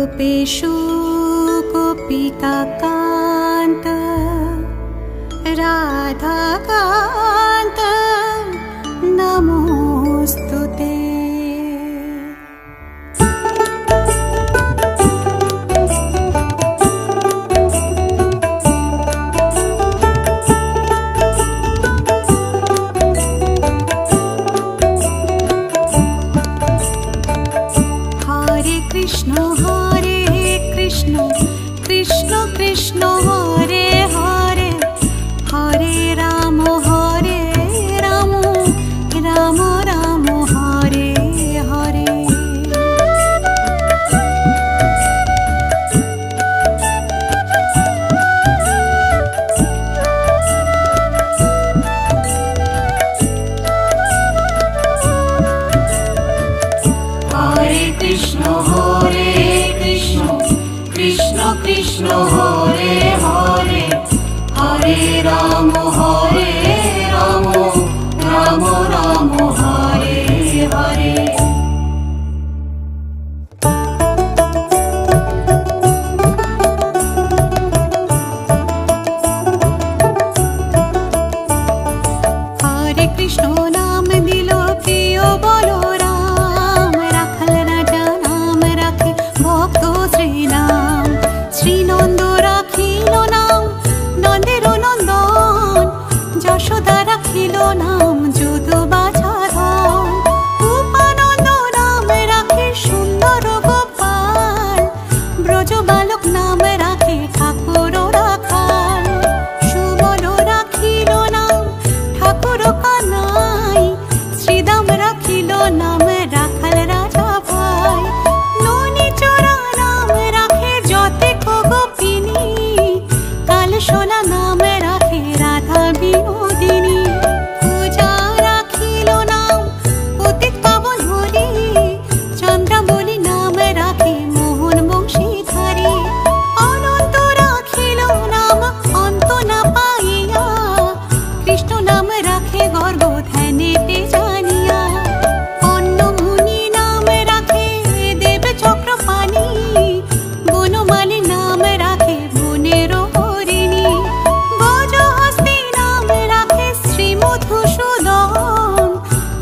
गोपेषु गोपिकान्त राधाकान्त नमोऽस्तु ते। कृष्ण कृष्ण हरे हरे हरे राम राम राम हरे हरे। हरे कृष्ण कृष्ण कृष्ण हरे हरे हरे राम राम राम हरे हरे। हरे कृष्ण नाम दिलो प्रिय बोलो राम राखल राजा नाम राखे भक्त श्रीराम। শ্রীনন্দ রাখিল নাম নন্দের নন্দন যশোদা রাখিল নাম যদু বাছাধন। উপানন্দ নাম রাখে সুন্দর গোপাল ব্রজ বালক নাম রাখে ঠাকুর রাখাল। সুবল রাখিল নাম ঠাকুর কানাই শ্রীদাম রাখিল নাম রাখাল রাজা ভাই। ননি চোরা নাম রাখে যতে গোপিনী কাল সোনা নাম রাখে রাধা বিনোদিনী। পূজা রাখিল নাম পতিত পাবন হরি চন্দ্রাবলী নাম রাখে মোহন বংশীধারী। অনন্ত রাখিল নাম অন্ত না পাইয়া কৃষ্ণ নাম রাখে গর্ব ধ্যানেতে জানিয়া। অন্য মুনি নাম রাখে দেব চক্রপাণি বনমালী নাম রাখে বনের হরিণী। গজহস্তি নাম রাখে শ্রী মধুসূদন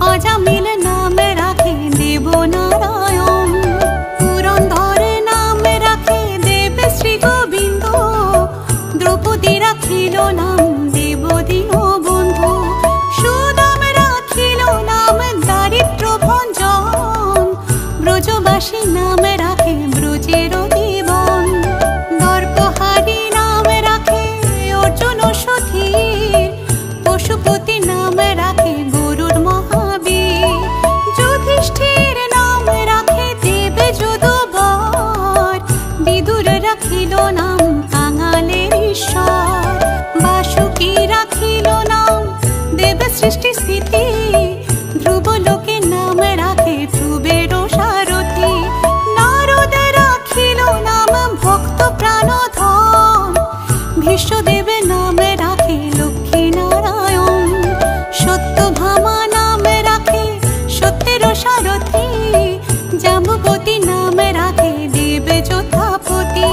অজামিল নাম রাখে দেব নারায়ণ। পুরন্দর নাম রাখে দেব শ্রী গোবিন্দ দ্রৌপদী রাখিল নাম দেব দীনবন্ধু। সুদাম রাখিল নাম দারিদ্র ভঞ্জন ব্রজবাসী নাম রাখে ব্রজের জীবন। দর্পহারি নাম রাখে অর্জুন সুধীর পশুপতি নাম রাখে গরুর মহাবীর। যুধিষ্ঠির নাম রাখে দেব যদুবর বিদুর রাখিল নাম কাঙালের ঈশ্বর। বাসুকী রাখিল নাম দেব সৃষ্টি স্থিতি ধ্রুব লোকে নাম রাখে ধ্রুবের সারথি। নারদ রাখিল নাম ভক্ত প্রাণধন ভীষ্মদেব নাম রাখে লক্ষ্মী নারায়ণ। সত্যভামা নাম রাখে সত্যের সারথি জাম্বুবতী নাম রাখে দেব যোদ্ধাপতি।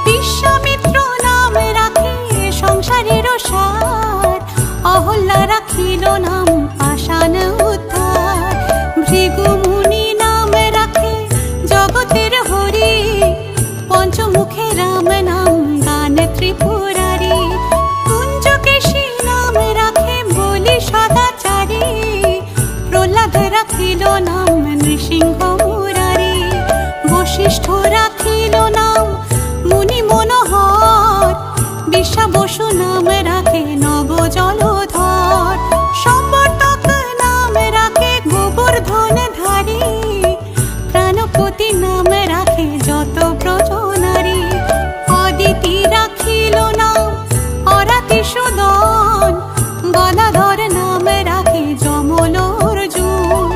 বিশ্বামিত্র নাম রাখে সংসারের সার অহল্যা রাখিল নাম পাষাণ উদ্ধার। ভৃগু মুনি নাম রাখে জগতের হরি পঞ্চমুখে রাম নাম গান ত্রিপুরারি। কুঞ্জকেশী নাম রাখে বলি সদাচারী প্রহ্লাদ রাখিল নাম নৃসিংহ মুরারি। বশিষ্ঠ রাখিল নাম মুনি মনোহর বিশ্বা বসু নাম রাখে নব জলধর। সম্বর্ধক নাম রাখে গোবর্ধন ধারী প্রাণপতি নাম রাখে যত ব্রজনারী। অদিতি রাখিল নাম অরাতি সুদন গদাধর নাম রাখে যমল অর্জুন।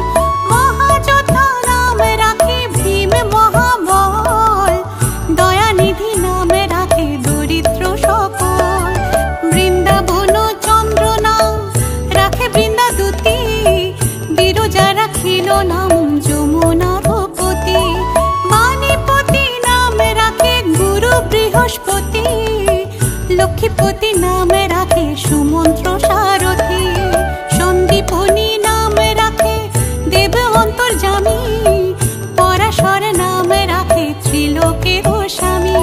মহাযোদ্ধা নাম রাখে ভীম মহাবল দয়া সখীপতি নাম রাখে সুমন্ত্র সারথি, সন্দীপনী নাম রাখে দেব অন্তর্যামী, পরাশর নাম রাখে ত্রিলোকের স্বামী,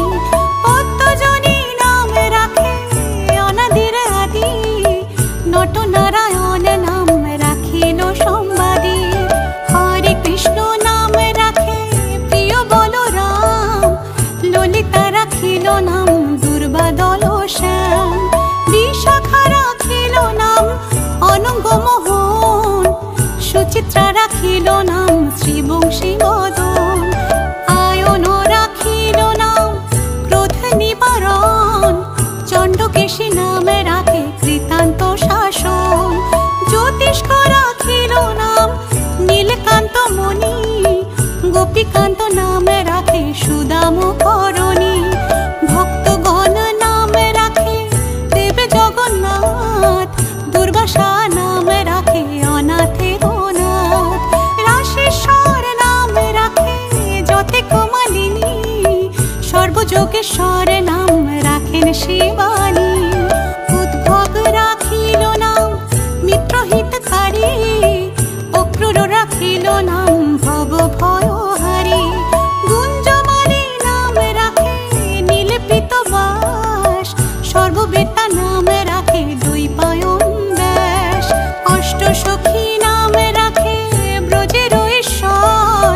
পদ্মজনী নাম রাখে অনাদির আদি, নটনারায়ণ নাম রাখিল সম্বাদী, হরে কৃষ্ণ নাম রাখে প্রিয় বলরাম, ললিতা রাখিল নাম দুর্বাদল শ্যাম, বিশাখা রাখিল নাম অনঙ্গ মোহন, সুচিত্রা রাখিল নাম শ্রীবংশী মদন, আয়ন রাখিল নাম ক্রোধ নিবারণ, চণ্ডকেশী নাম রাখে কৃতান্ত শাসন, জ্যোতিষ্ক রাখিল নাম নীলকান্ত মণি, গোপীকান্ত নাম রাখে সুদাম করণী, ভক্তগণ নাম রাখে দেব জগন্নাথ, দুর্বাসা নাম রাখে অনাথের নাথ, রাশেশ্বর নাম রাখে যতে কমালিনী, সর্বযোগেশ্বর নাম রাখেন শিবানী, উদ্ভব রাখিল নাম মিত্রহিতকারী, অক্রূর রাখিল নাম ভব ভয়হারী, গুঞ্জমালী নাম রাখে নীলপীত বাস, সর্ববেতা নাম রাখে দ্বৈপায়ন ব্যাস, অষ্টসখী নাম রাখে ব্রজের ঈশ্বর,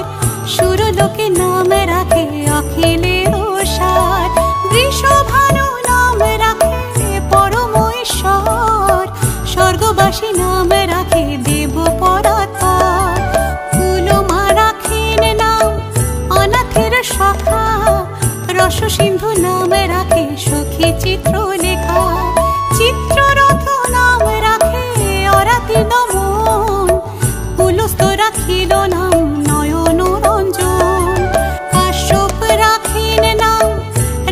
সুরলোকে নাম রাখে অখিলের সার, বৃষভানু নাম রাখে পরম ঈশ্বর, স্বর্গবাসী নাম রাখে দেব পরাৎপর, কুলমা রাখেন নাম অনাথের সখা, রস সিন্ধু নাম রাখে সখী চিত্রলেখা, চিত্ররথ নাম রাখে অরাতি দমন, কুলস্থ রাখিল নাম নয়ন রঞ্জন, কাশ্যপ রাখেন নাম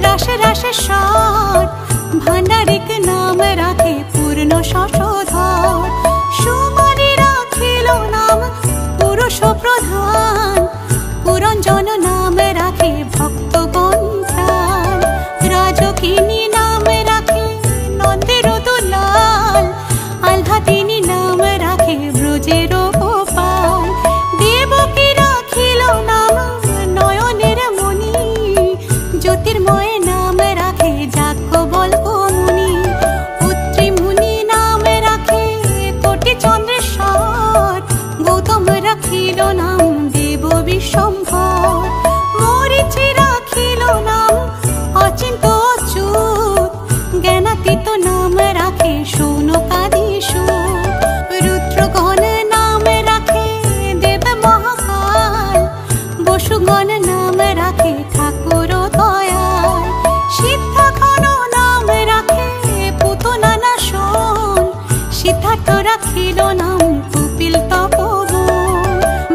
রাস রাসেশ্বর, ভাণ্ডারিক নাম রাখে পূর্ণ শশধর, সুমারি রাখিল নাম পুরুষ প্রধান, পুরঞ্জন নাম রাখে ভক্তগণ প্রাণ, রাজকিনী নাম রাখে নন্দের দুলাল, আহ্লাদিনী নাম রাখে ব্রজের গোপাল, দেবকী রাখিল নাম নয়নের মণি, জ্যোতির্ময় নাম রাখে যাজ্ঞবল্ক্য মুনি, পুত্রী মুনি নাম রাখে কোটি চন্দ্রেশ্বর, গৌতম রাখিল নাম দেব বিশ্বম্ভর, মরীচি রাখিল নাম অচিন্ত অচ্যুত, জ্ঞানাতীত নাম রাখে শৌনকাদিষু, রুদ্রগণ নাম রাখে দেব মহাকাল, বসুগণ নাম রাখে ঠাকুর দয়াল, সিদ্ধাঘন নাম রাখে পুতনা নাশন, সিদ্ধার্থ রাখিল নাম কপিল তপোবন,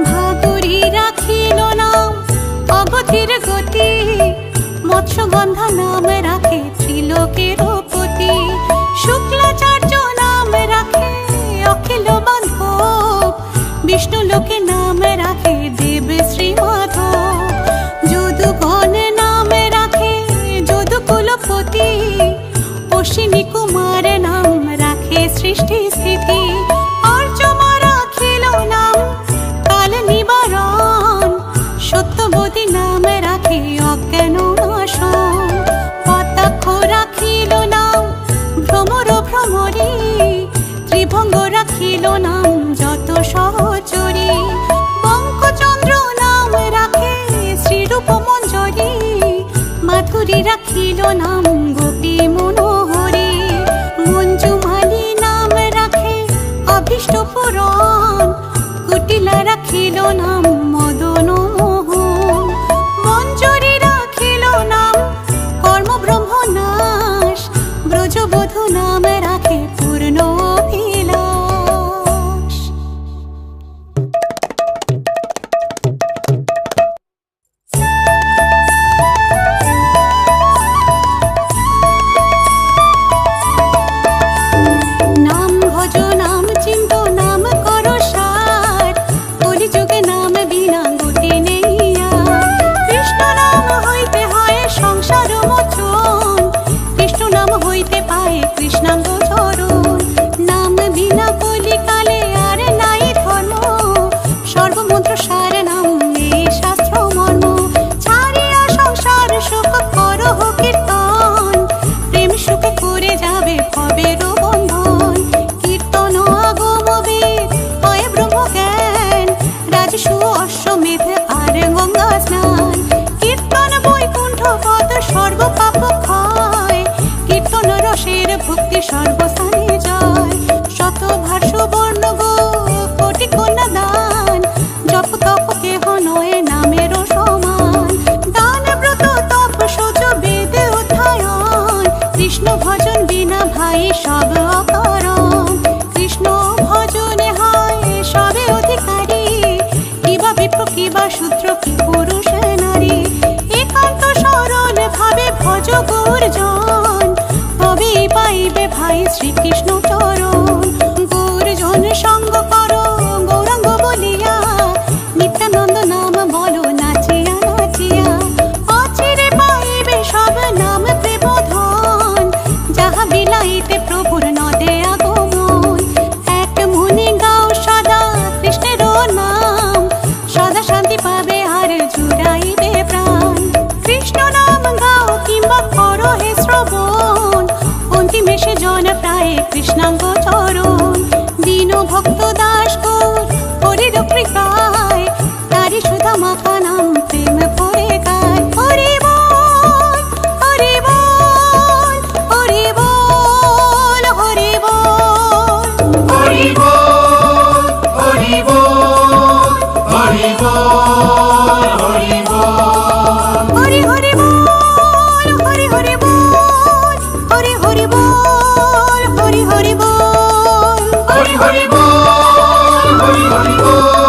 ভাদুরী রাখিল নাম অগতির গতি, মৎস্যগন্ধা নাম রাখে ত্রিলোকের পতি, শুক্লাচার্য নাম রাখে অখিল বান্ধব, বিষ্ণু লোকে নাম রাখে দেব শ্রী মাধব, যদুগণ নাম রাখে যদুকুলপতি, অশ্বিনী কুমার নাম রাখে সৃষ্টি স্থিতি, অর্চমা রাখিল নাম কাল নিবারণ, সত্যবতী নাম রাখে অজ্ঞান নাশন, পতাক্ষ রাখিল নাম ভ্রমর ভ্রমরী, ত্রিভঙ্গ রাখিল নাম যত সহচরী, বঙ্কচন্দ্র নাম রাখে শ্রীরূপ মঞ্জরী, মাধুরী রাখিল নাম গোপী মনোহরী, মঞ্জুমালী নাম রাখে অভীষ্ট পুরন, কুটিলা রাখিল নাম মদন মোহন, মঞ্জরী রাখিল নাম কর্মব্রহ্ম নাশ, ব্রজবধূ নাম রাখে পূর্ণ অভিলাষ। নাম ভজ নাম চিন্ত নাম কর সার, কলিযুগে নাম হরি বল, হরি হরি বল।